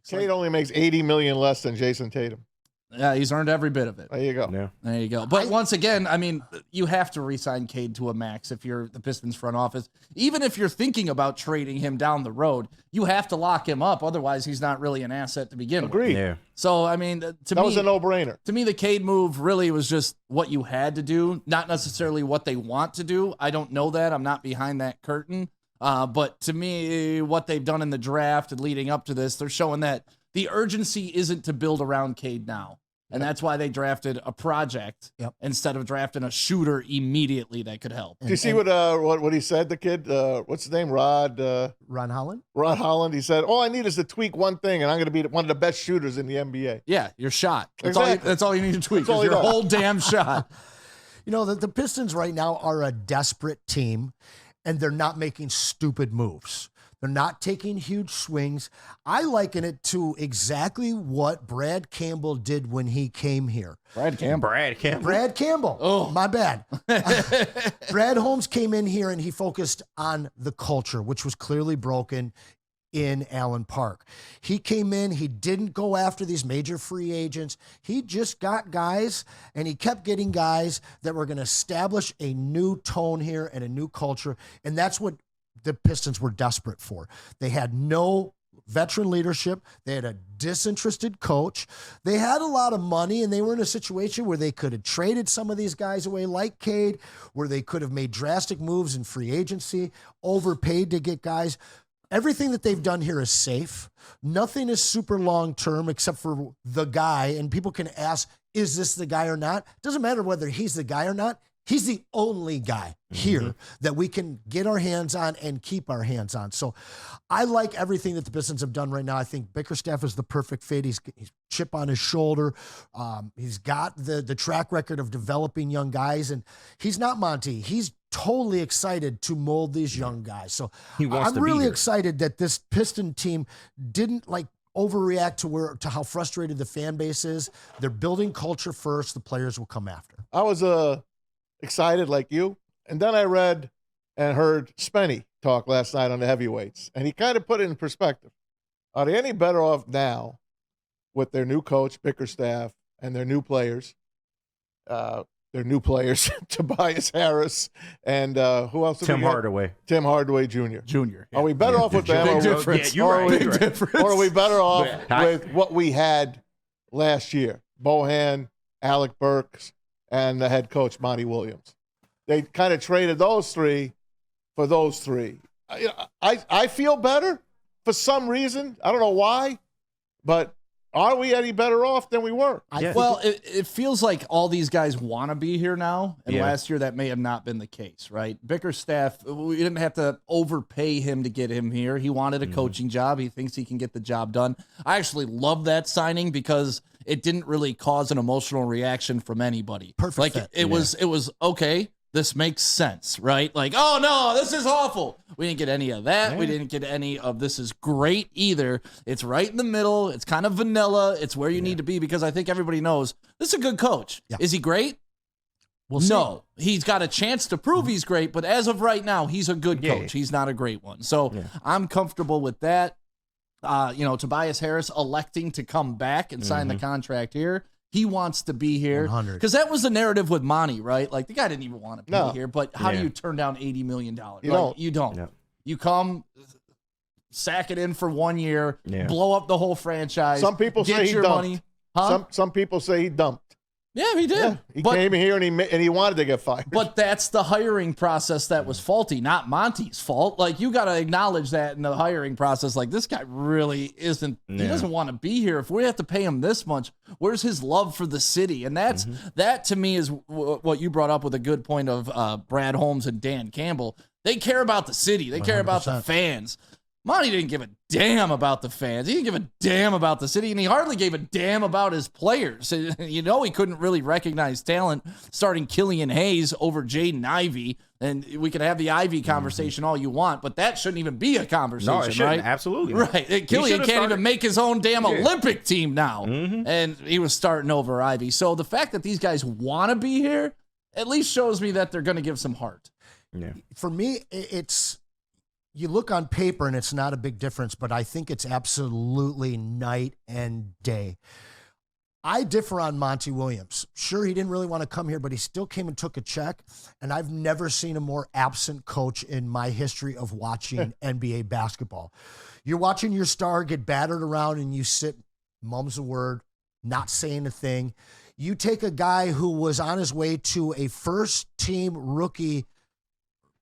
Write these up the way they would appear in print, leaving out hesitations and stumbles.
Cade only makes $80 million less than Jason Tatum. Yeah, he's earned every bit of it. There you go. Yeah. There you go. But once again, I mean, you have to re-sign Cade to a max if you're the Pistons front office. Even if you're thinking about trading him down the road, you have to lock him up. Otherwise, he's not really an asset to begin with. Agreed. Yeah. So, I mean, to That me, was a no-brainer. To me, the Cade move really was just what you had to do, not necessarily what they want to do. I don't know that. I'm not behind that curtain. But to me, what they've done in the draft and leading up to this, they're showing that the urgency isn't to build around Cade now. And that's why they drafted a project instead of drafting a shooter immediately that could help. Do you see what he said, the kid? What's his name? Ron Holland? Ron Holland. He said, all I need is to tweak one thing, and I'm going to be one of the best shooters in the NBA. Yeah, your shot. Exactly. That's all you need to tweak. That's all Is your he does. whole damn shot. You know, the Pistons right now are a desperate team, and they're not making stupid moves. They're not taking huge swings. I liken it to exactly what Brad Campbell did when he came here. Brad Campbell. Oh, my bad. Brad Holmes came in here and he focused on the culture, which was clearly broken in Allen Park. He came in, he didn't go after these major free agents. He just got guys, and he kept getting guys that were going to establish a new tone here and a new culture, and that's what the Pistons were desperate for. They had no veteran leadership. They had a disinterested coach. They had a lot of money, and they were in a situation where they could have traded some of these guys away like Cade, where they could have made drastic moves in free agency, overpaid to get guys. Everything that they've done here is safe. Nothing is super long-term except for the guy, and people can ask, is this the guy or not? It doesn't matter whether he's the guy or not. He's the only guy here that we can get our hands on and keep our hands on. So I like everything that the Pistons have done right now. I think Bickerstaff is the perfect fit. He's chip on his shoulder. He's got the track record of developing young guys, and he's not Monty. He's totally excited to mold these young guys. So I'm really excited that this Piston team didn't overreact to how frustrated the fan base is. They're building culture first. The players will come after. I was excited like you. And then I read and heard Spenny talk last night on the heavyweights, and he kind of put it in perspective. Are they any better off now with their new coach, Bickerstaff, and their new players, Tobias Harris, and who else? Tim Hardaway Jr. Yeah. Are we better off with them? Big difference. Yeah, you're right. Big difference. Or are we better off with what we had last year? Bohan, Alec Burks, and the head coach, Monty Williams. They kind of traded those three for those three. I feel better for some reason. I don't know why, but are we any better off than we were? Well, it feels like all these guys want to be here now, and last year that may have not been the case, right? Bickerstaff, we didn't have to overpay him to get him here. He wanted a coaching job. He thinks he can get the job done. I actually love that signing because it didn't really cause an emotional reaction from anybody. Perfect fit. It was okay. This makes sense, right? Like, oh no, this is awful. We didn't get any of that. Yeah. We didn't get any of this is great either. It's right in the middle. It's kind of vanilla. It's where you need to be because I think everybody knows this is a good coach. Yeah. Is he great? We'll see. No, he's got a chance to prove he's great, but as of right now, he's a good coach. He's not a great one. So I'm comfortable with that. Tobias Harris electing to come back and sign the contract here. He wants to be here because that was the narrative with Monty, right? Like the guy didn't even want to be here, but how do you turn down $80 million? You don't. No. You come, sack it in for 1 year, blow up the whole franchise. Some people say he dumped. Money. Huh? Some people say he dumped. Yeah, he did. Yeah, he came here and he wanted to get fired. But that's the hiring process that was faulty, not Monty's fault. Like you got to acknowledge that in the hiring process. Like this guy really isn't. He doesn't want to be here. If we have to pay him this much, where's his love for the city? And that to me is what you brought up with a good point of Brad Holmes and Dan Campbell. They care about the city. They care 100%. About the fans. Monty didn't give a damn about the fans. He didn't give a damn about the city, and he hardly gave a damn about his players. He couldn't really recognize talent starting Killian Hayes over Jaden Ivey, and we could have the Ivey conversation all you want, but that shouldn't even be a conversation, no, it shouldn't. Right? Absolutely. Right. Killian can't even make his own damn Olympic team now, and he was starting over Ivey. So the fact that these guys want to be here at least shows me that they're going to give some heart. Yeah. For me, it's... you look on paper and it's not a big difference, but I think it's absolutely night and day. I differ on Monty Williams. Sure, he didn't really want to come here, but he still came and took a check. And I've never seen a more absent coach in my history of watching NBA basketball. You're watching your star get battered around and you sit, mum's a word, not saying a thing. You take a guy who was on his way to a first-team rookie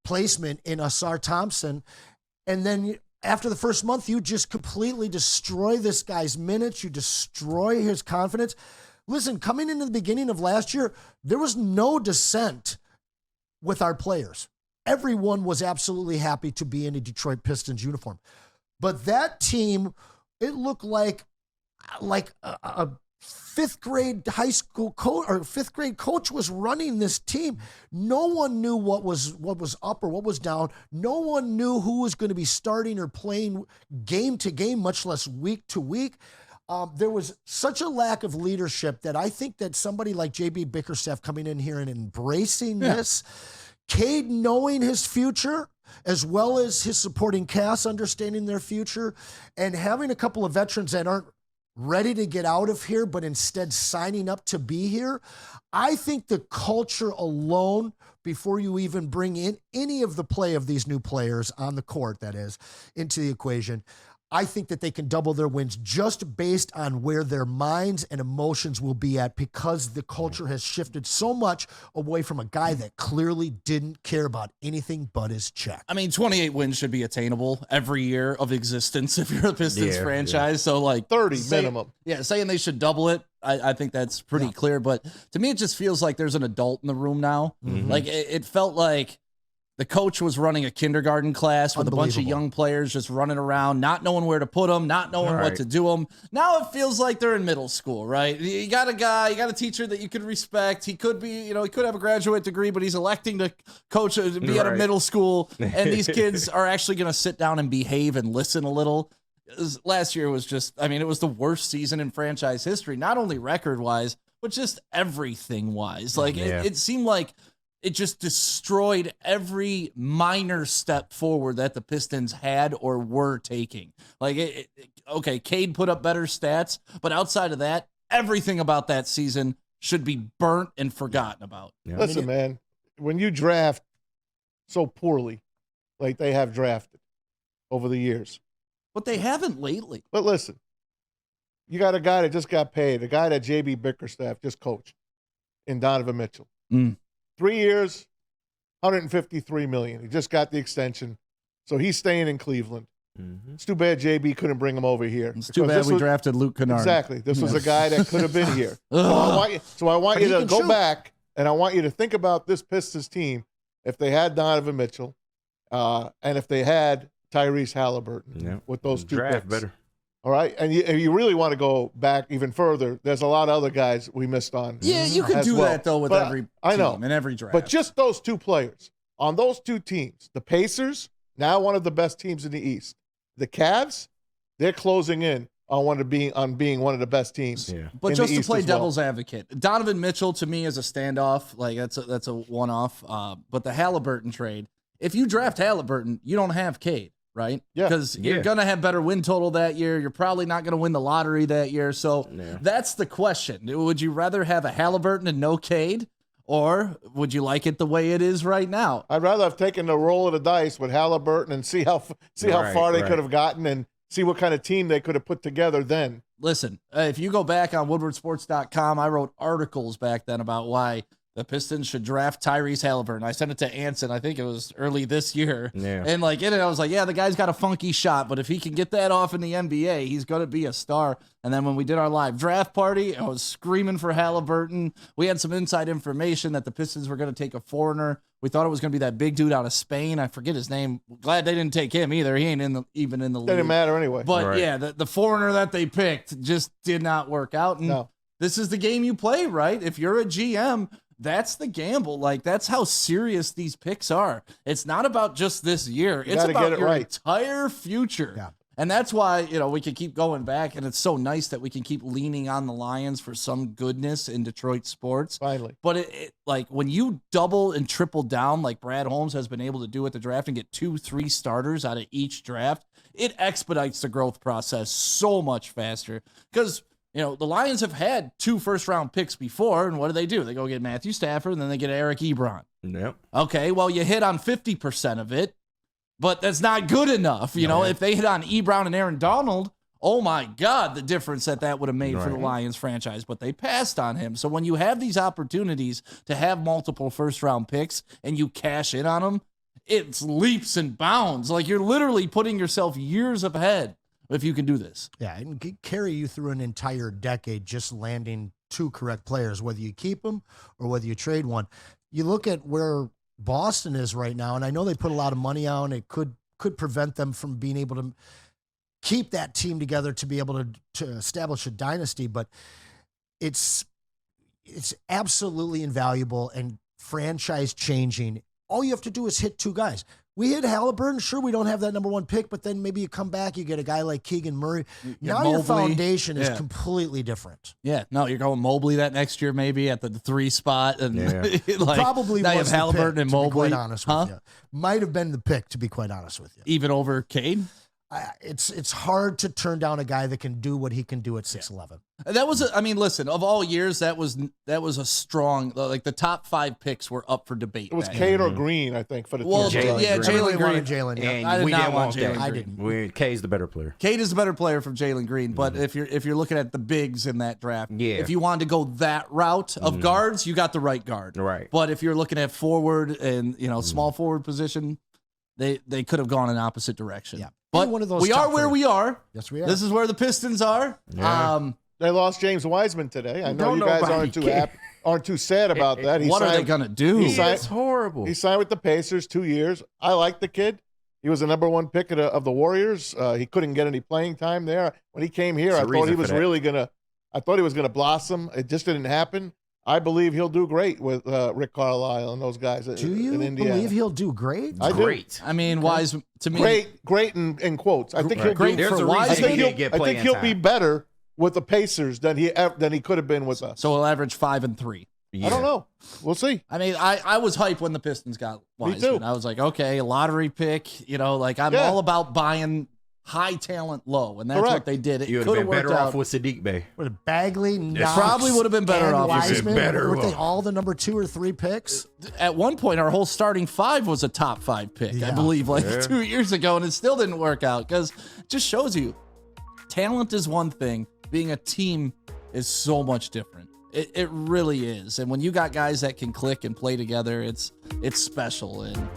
placement in Asar Thompson, and then after the first month, you just completely destroy this guy's minutes. You destroy his confidence. Listen, coming into the beginning of last year, there was no dissent with our players. Everyone was absolutely happy to be in a Detroit Pistons uniform. But that team, it looked like a fifth grade high school coach or fifth grade coach was running this team. No one knew what was up or what was down. No one knew who was going to be starting or playing game to game, much less week to week. There was such a lack of leadership that I think that somebody like JB Bickerstaff coming in here and embracing this, Cade knowing his future, as well as his supporting cast understanding their future, and having a couple of veterans that aren't ready to get out of here, but instead signing up to be here. I think the culture alone, before you even bring in any of the play of these new players on the court, that is, into the equation, I think that they can double their wins just based on where their minds and emotions will be at, because the culture has shifted so much away from a guy that clearly didn't care about anything but his check. I mean, 28 wins should be attainable every year of existence if you're a Pistons franchise. So like 30 minimum. Yeah, saying they should double it, I think that's pretty clear. But to me, it just feels like there's an adult in the room now. Like it felt like the coach was running a kindergarten class with a bunch of young players just running around, not knowing where to put them, not knowing what to do them. Now it feels like they're in middle school, right? You got a guy, you got a teacher that you could respect. He could be, he could have a graduate degree, but he's electing to coach, to be at a middle school. And these kids are actually going to sit down and behave and listen a little. Last year was just, it was the worst season in franchise history, not only record-wise, but just everything-wise. Like, it seemed like it just destroyed every minor step forward that the Pistons had or were taking. Like, okay, Cade put up better stats, but outside of that, everything about that season should be burnt and forgotten about. Yeah. Listen, man, when you draft so poorly, like they have drafted over the years. But they haven't lately. But listen, you got a guy that just got paid, a guy that JB Bickerstaff just coached in Donovan Mitchell. 3 years, $153 million. He just got the extension. So he's staying in Cleveland. It's too bad JB couldn't bring him over here. It's too bad we drafted Luke Kennard. Exactly. This was a guy that could have been here. So I want you to go back, and I want you to think about this Pistons team if they had Donovan Mitchell and if they had Tyrese Halliburton with those two picks. Better. All right, and you really want to go back even further, there's a lot of other guys we missed on. Yeah, you could do that, though, with every team and every draft. But just those two players, on those two teams, the Pacers, now one of the best teams in the East. The Cavs, they're closing in on being one of the best teams. Yeah. But just to play devil's advocate, Donovan Mitchell, to me, is a standoff. Like, that's a one-off. But the Halliburton trade, if you draft Halliburton, you don't have Cade. Right? Yeah. Because you're going to have better win total that year. You're probably not going to win the lottery that year. So that's the question. Would you rather have a Halliburton and no Cade, or would you like it the way it is right now? I'd rather have taken the roll of the dice with Halliburton and see how far they could have gotten and see what kind of team they could have put together then. Listen, if you go back on woodwardsports.com, I wrote articles back then about why the Pistons should draft Tyrese Halliburton. I sent it to Anson. I think it was early this year. Yeah. And in it, I was like, the guy's got a funky shot, but if he can get that off in the NBA, he's going to be a star. And then when we did our live draft party, I was screaming for Halliburton. We had some inside information that the Pistons were going to take a foreigner. We thought it was going to be that big dude out of Spain. I forget his name. Glad they didn't take him either. He ain't even in the league. Didn't matter anyway. But the foreigner that they picked just did not work out. And this is the game you play, right? If you're a GM, that's the gamble. Like, that's how serious these picks are. It's not about just this year. It's about your entire future. Yeah. And that's why, we can keep going back, and it's so nice that we can keep leaning on the Lions for some goodness in Detroit sports. Finally. But it like when you double and triple down like Brad Holmes has been able to do at the draft and get 2-3 starters out of each draft, it expedites the growth process so much faster. Because, the Lions have had 2 first-round picks before, and what do? They go get Matthew Stafford, and then they get Eric Ebron. Yep. Okay, well, you hit on 50% of it. But that's not good enough. If they hit on Ebron and Aaron Donald, oh my God, the difference that would have made for the Lions franchise. But they passed on him. So when you have these opportunities to have multiple first-round picks and you cash in on them, it's leaps and bounds. Like you're literally putting yourself years ahead if you can do this. Yeah, and carry you through an entire decade just landing 2 correct players, whether you keep them or whether you trade one. You look at where Boston is right now, and I know they put a lot of money on it. Could prevent them from being able to keep that team together to be able to establish a dynasty, but it's absolutely invaluable and franchise changing. All you have to do is hit 2 guys. We hit Halliburton. Sure, we don't have that number 1 pick, but then maybe you come back, you get a guy like Keegan Murray. Now your foundation is completely different. Yeah, no, you're going Mobley that next year maybe at the 3 spot. And probably now you was have Halliburton the pick, and Mobley. To be quite honest with you. Might have been the pick, to be quite honest with you. Even over Cade? It's hard to turn down a guy that can do what he can do at 6'11". That was, listen, of all years, that was a strong, like the top 5 picks were up for debate. It was Cade or Green, I think, for the team. Jalen Green. Jalen. And I did we not didn't want want Jalen that. Green. Cade's the better player. Cade is the better player from Jalen Green, but if you're looking at the bigs in that draft, if you wanted to go that route of guards, you got the right guard. Right. But if you're looking at forward and small forward position, they could have gone in opposite direction. Yeah. But one of those we are top where 3. we are. Yes, we are. This is where the Pistons are. Yeah. They lost James Wiseman today. I know you guys aren't too sad about that. What are they going to do? It's horrible. He signed with the Pacers 2 years. I like the kid. He was the number 1 pick of the Warriors. He couldn't get any playing time there. When he came here, I thought he was going to blossom. It just didn't happen. I believe he'll do great with Rick Carlisle and those guys in Indiana. Believe he'll do great? I do. Wise to me. Great in quotes. I think he'll great do. for I Wiseman. think he'll be better with the Pacers than he could have been with us. So he'll average 5 and 3. Yeah. I don't know. We'll see. I was hyped when the Pistons got Wiseman. Me too. I was like, okay, a lottery pick. I'm all about buying high talent low, and that's what they did. It you would have been better off with Sadiq Bey. With Bagley, Knox, probably would have been better off. Wiseman. Weren't they all the number 2 or 3 picks? At one point, our whole starting 5 was a top 5 pick, I believe, 2 years ago, and it still didn't work out because it just shows you talent is one thing. Being a team is so much different. It really is. And when you got guys that can click and play together, it's special. And